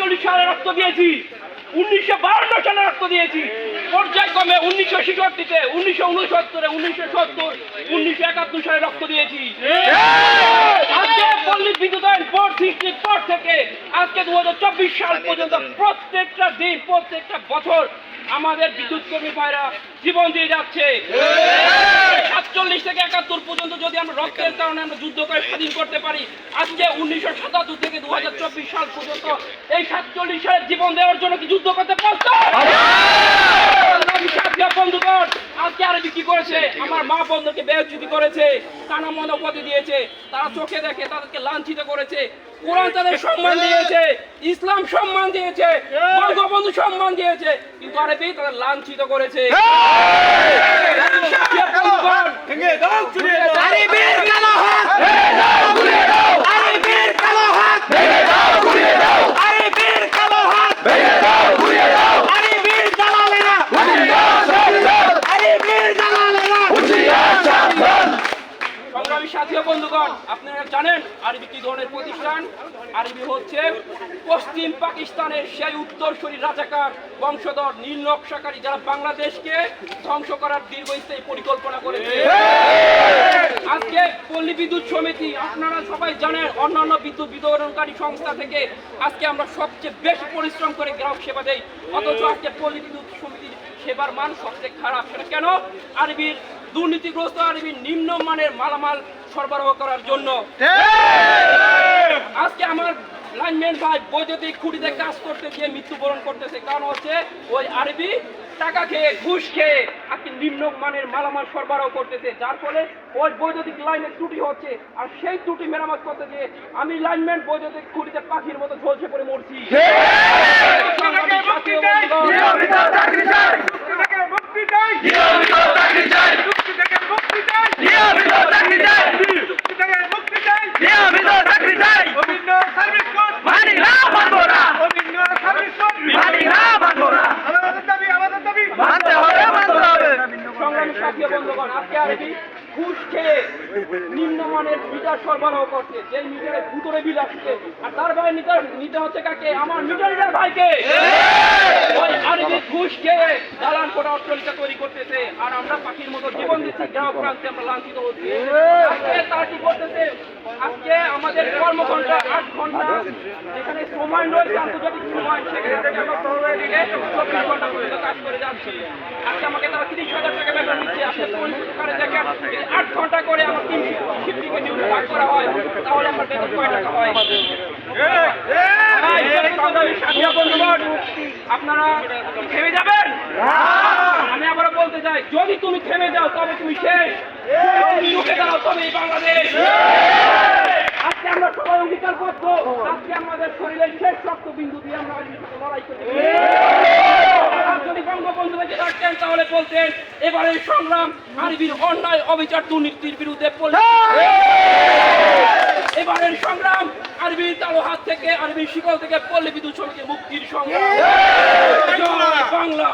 সাতচল্লিশ সালে রক্ত দিয়েছি, 1952 সালে রক্ত দিয়েছি, পর্যায়ক্রমে 1966-তে, 1969-এ, 1970, 1971 সালে রক্ত দিয়েছি। আজকে পল্লী বিদ্যুতায়ন বোর্ড সৃষ্টির পর থেকে আজকে 2024 সাল পর্যন্ত প্রত্যেকটা দিন, প্রত্যেকটা বছর আমাদের বিদ্যুৎ কর্মী ভাইরা জীবন দিয়ে যাচ্ছে। 47 থেকে 71 পর্যন্ত যদি আমরা রক্তের কারণে আমরা যুদ্ধ করে স্বাধীন করতে পারি, আজকে 1977 থেকে 2024 সাল পর্যন্ত এই 47 সালের জীবন দেওয়ার জন্য কি যুদ্ধ করতে প্রস্তুত? বন্ধুগণ, আজকে আরবি কি করেছে? আমার মা বন্ধুকে বেইজ্জতি করেছে, কানা মনে উপাধি দিয়েছে, তারা চোখে দেখে তাদেরকে লাঞ্ছিত করেছে। কোরআন তাদের সম্মান দিয়েছে, ইসলাম সম্মান দিয়েছে, বঙ্গবন্ধু সম্মান দিয়েছে, কিন্তু আরবি তাদের লাঞ্ছিত করেছে। সাথী বন্ধুগণ, আপনারা জানেন আরবি কি ধরনের প্রতিষ্ঠান? আরবি হচ্ছে পশ্চিম পাকিস্তানের সেই উত্তরসূরি রাজাকার বংশধর নীল নকশাকারী যারা বাংলাদেশকে ধ্বংস করার দীর্ঘস্থায়ী পরিকল্পনা করেছে। আজকে পল্লী বিদ্যুৎ সমিতি, আপনারা সবাই জানেন, অন্যান্য বিদ্যুৎ বিতরণকারী সংস্থা থেকে আজকে আমরা সবচেয়ে বেশি পরিশ্রম করে গ্রাহক সেবা দেই, অথচ আজকে পল্লী বিদ্যুৎ সমিতির সেবার মান সবচেয়ে খারাপ। সেটা কেন? আরবির দুর্নীতিগ্রস্ত, আরবির নিম্নমানের মালামাল সরবরাহ করার জন্য। আজকে আমার লাইনম্যান ভাই বৈদ্যুতিক খুঁটিতে কাজ করতে গিয়ে মৃত্যুবরণ করতেছে, কারণ হচ্ছে ওই আরবি টাকা খেয়ে, ঘুষ খেয়ে আজকে নিম্নমানের মালামাল সরবরাহ করতেছে, যার ফলে ওই বৈদ্যুতিক লাইনের ত্রুটি হচ্ছে। আর সেই ত্রুটি মেরামত করতে গিয়ে আমি লাইনম্যান বৈদ্যুতিক খুঁটিতে পাখির মতো ঝলসে পড়ে মরছি। ঘুষ খেয়ে নিম্নমানের মিটার সরবরাহ করছে, যে মিটারের ভিতরে বিল আসছে, আর তার ভাই মিটার নিতে হচ্ছে কাকে? আমার মিটার ভাইকে। ওই আরবি ঘুষ খেয়ে দালান কোটা অট্টালিকা তৈরি করতেছে, আর আমরা পাখির মতো জীবন দিচ্ছি, গ্রাহক প্রান্তে আমরা লাঞ্ছিত হচ্ছি। আজকে তার কি করতেছে? আজকে আমাদের কর্মঘণ্টা 8 ঘন্টা, যেখানে সময় রয়েছে আন্তর্জাতিক সময়, সেখানে থেকে আমরা 24 ঘন্টা পর্যন্ত কাজ করে যাচ্ছি। আজকে আমাকে তারা 30,000 টাকা বেতন দিচ্ছে। আপনি পরিষ্কারে দেখেন, 8 ঘন্টা করে আমার 3 শিফটিংয়ে ডিউটি ভাগ করা হয়, তাহলে আমার বেতন কয় টাকা হয়? আপনারা থেমে যাবেন? আমি আবারও বলতে চাই, যদি তুমি থেমে যাও তবে তুমি শেষ, রুখে দাও তবে বাংলাদেশ। আজকে আমরা সবাই অঙ্গীকার করবো, আজকে আমাদের শরীরের শেষ রক্তবিন্দু দিয়ে আমরা লড়াই করতে। যদি বঙ্গবন্ধু বেঁচে থাকতেন তাহলে বলতেন এবারের সংগ্রাম আরবির অন্যায়, অবিচার, দুর্নীতির বিরুদ্ধে। এবারের সংগ্রাম আরবির কালো হাত থেকে, আরবির শিকল থেকে পল্লী বিদ্যুৎ সমিতির মুক্তির সংগ্রাম। জয় বাংলা।